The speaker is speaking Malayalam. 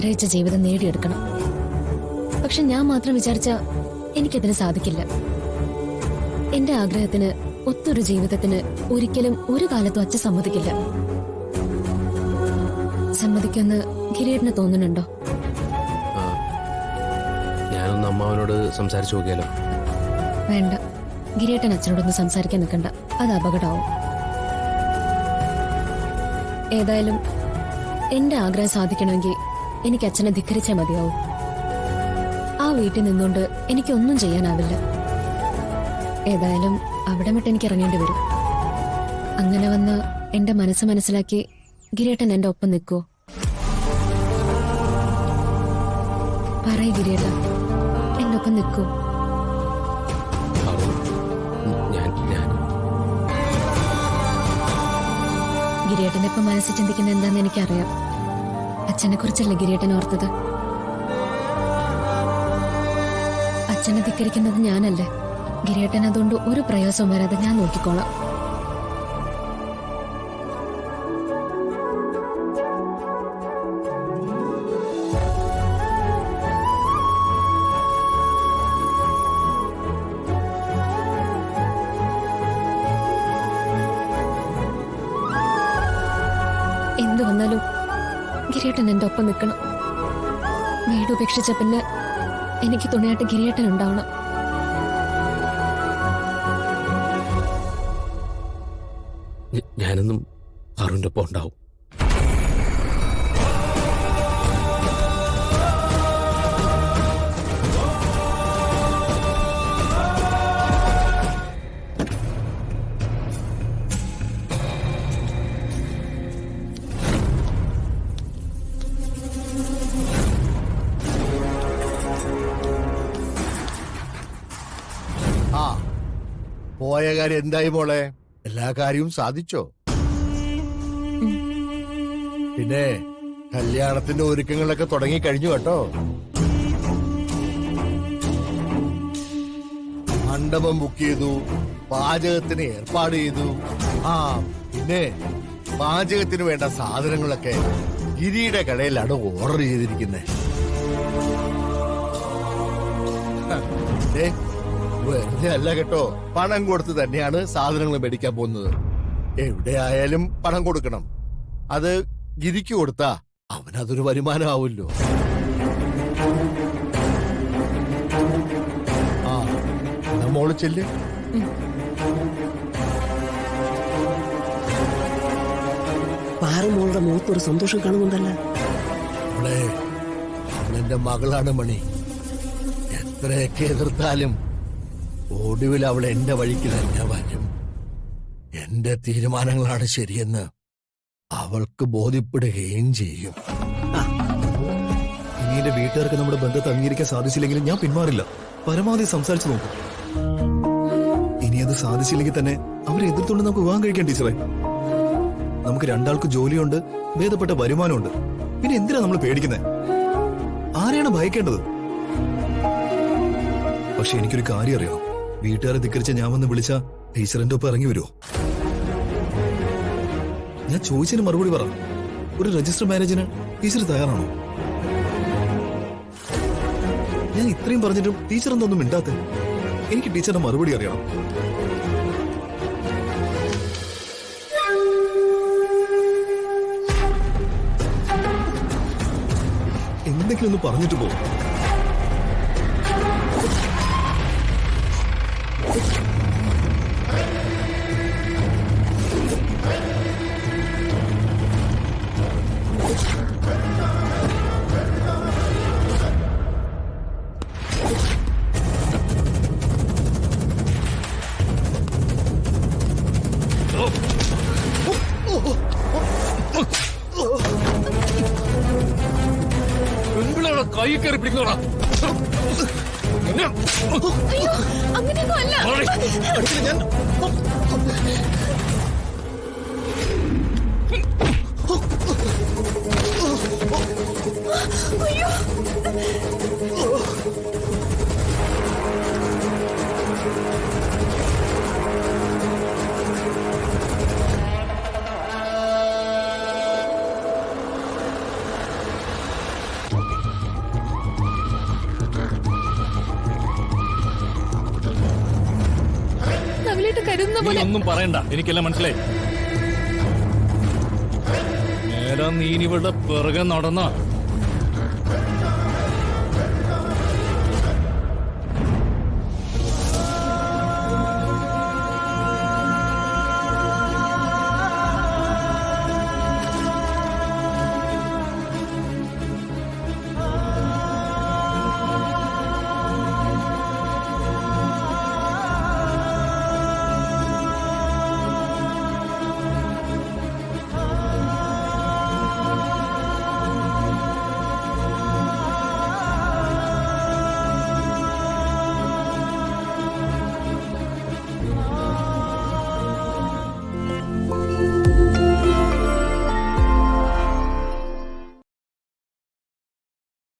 ആഗ്രഹിച്ച ജീവിതം നേടിയെടുക്കണം. പക്ഷെ ഞാൻ മാത്രം വിചാരിച്ച എനിക്കതിന് സാധിക്കില്ല. എന്റെ ആഗ്രഹത്തിന് ഒത്തൊരു ജീവിതത്തിന് ഒരിക്കലും ഒരു കാലത്തും അച്ഛൻ സമ്മതിക്കില്ല. സമ്മതിക്കുമെന്ന് ഗിരിയേട്ടന് തോന്നുന്നുണ്ടോ? ഞാനൊന്ന് അമ്മാവനോട് സംസാരിച്ചു നോക്കിയാലോ? വേണ്ട, ഗിരിയേട്ടൻ അച്ഛനോടൊന്ന് സംസാരിക്കാൻ നിൽക്കണ്ട, അത് അപകടമാവും. ഏതായാലും എന്റെ ആഗ്രഹം സാധിക്കണമെങ്കിൽ എനിക്ക് അച്ഛനെ ധിക്കരിച്ചേ മതിയാവും. ആ വീട്ടിൽ നിന്നുകൊണ്ട് എനിക്കൊന്നും ചെയ്യാനാവില്ല. ഏതായാലും അവിടെ വിട്ട് എനിക്ക് ഇറങ്ങേണ്ടി വരും. അങ്ങനെ വന്ന് എന്റെ മനസ്സ് മനസ്സിലാക്കി ഗിരിയേട്ടൻ എന്റെ ഒപ്പം നിൽക്കുവോ? പറയ് ഗിരിയേട്ട, എന്റെ ഒപ്പം നിൽക്കുവോ? ഗിരിയേട്ടന്റെ ഇപ്പൊ മനസ്സിൽ ചിന്തിക്കുന്ന എന്താന്ന് എനിക്കറിയാം. അച്ഛനെ കുറിച്ചല്ലേ ഗിരിയേട്ടൻ ഓർത്തത്? അച്ഛനെ ധിക്കരിക്കുന്നത് ഞാനല്ലേ. ഗിരിയേട്ടൻ അതുകൊണ്ട് ഒരു പ്രയാസവും വരാതെ ഞാൻ നോക്കിക്കോളാം. എന്തു വന്നാലും ഗിരിയേട്ടൻ എന്റെ ഒപ്പം നിൽക്കണം. വീട് ഉപേക്ഷിച്ച പിന്നെ എനിക്ക് തുണയായിട്ട് ഗിരിയേട്ടൻ ഉണ്ടാവണം. ഞാനെന്നും അരുണിന്റെ ഒപ്പം ഉണ്ടാവും. ആ പോയ കാര്യം എന്തായി മോളെ? എല്ലാ കാര്യവും സാധിച്ചോ? പിന്നെ കല്യാണത്തിന്റെ ഒരുക്കങ്ങളൊക്കെ തുടങ്ങി കഴിഞ്ഞു കേട്ടോ. മണ്ഡപം ബുക്ക് ചെയ്തു, പാചകത്തിന് ഏർപ്പാട് ചെയ്തു. ആ പിന്നെ പാചകത്തിന് വേണ്ട സാധനങ്ങളൊക്കെ ഗിരിയുടെ കടയിലാണ് ഓർഡർ ചെയ്തിരിക്കുന്നത്. വെറുതെ അല്ല കേട്ടോ, പണം കൊടുത്ത് തന്നെയാണ് സാധനങ്ങൾ മേടിക്കാൻ പോകുന്നത്. എവിടെയായാലും പണം കൊടുക്കണം. അത് ഗിരിക്ക് കൊടുത്താ അവനതൊരു വരുമാനമാവുമല്ലോ. ആ മോള് ചെല്ല്. പാറമോളുടെ മുഖത്തൊരു സന്തോഷം കാണുന്നുണ്ടല്ലോ. അവളെ എന്റെ മകളാണ് മണി. എത്രയൊക്കെ എതിർത്താലും ഒടുവിൽ അവൾ എന്റെ വഴിക്ക് തന്നെ വരും. എന്റെ തീരുമാനങ്ങളാണ് ശരിയെന്ന് അവൾക്ക് ബോധ്യപ്പെടുകയും ചെയ്യും. ഇനി എന്റെ വീട്ടുകാർക്ക് നമ്മുടെ ബന്ധത്തെ അംഗീകരിക്കാൻ സാധിച്ചില്ലെങ്കിലും ഞാൻ പിന്മാറില്ല. പരമാവധി സംസാരിച്ചു നോക്കും. ഇനി അത് സാധിച്ചില്ലെങ്കിൽ തന്നെ അവരെ എതിർത്തുകൊണ്ട് നമുക്ക് വിവാഹം കഴിക്കാം ടീച്ചറെ. നമുക്ക് രണ്ടാൾക്ക് ജോലിയുണ്ട്, ഭേദപ്പെട്ട വരുമാനമുണ്ട്. പിന്നെ എന്തിനാ നമ്മൾ പേടിക്കുന്നത്? ആരെയാണ് ഭയക്കേണ്ടത്? പക്ഷെ എനിക്കൊരു കാര്യം അറിയണം. വീട്ടുകാരെ ധിക്കരിച്ച ഞാൻ വന്ന് വിളിച്ച ടീച്ചറിന്റെ ഒപ്പം ഇറങ്ങി വരുമോ? ഞാൻ ചോദിച്ചതിന് മറുപടി പറ. ഒരു രജിസ്റ്റർ മാരേജിന് ടീച്ചർ തയ്യാറാണോ? ഞാൻ ഇത്രയും പറഞ്ഞിട്ടും ടീച്ചർ എന്തൊന്നും മിണ്ടാത്തെ? എനിക്ക് ടീച്ചറുടെ മറുപടി അറിയണം. എന്തെങ്കിലും ഒന്ന് പറഞ്ഞിട്ട് പോകും. കൈ കയറി പിടിക്കുന്നോടാ. അങ്ങനെയൊന്നും അല്ല. അയ്യോ പറയുന്ന പോലെ ഒന്നും പറയണ്ട, എനിക്കെല്ലാം മനസ്സിലായി. നേരം നീ ഇവളുടെ പിറകെ നടന്ന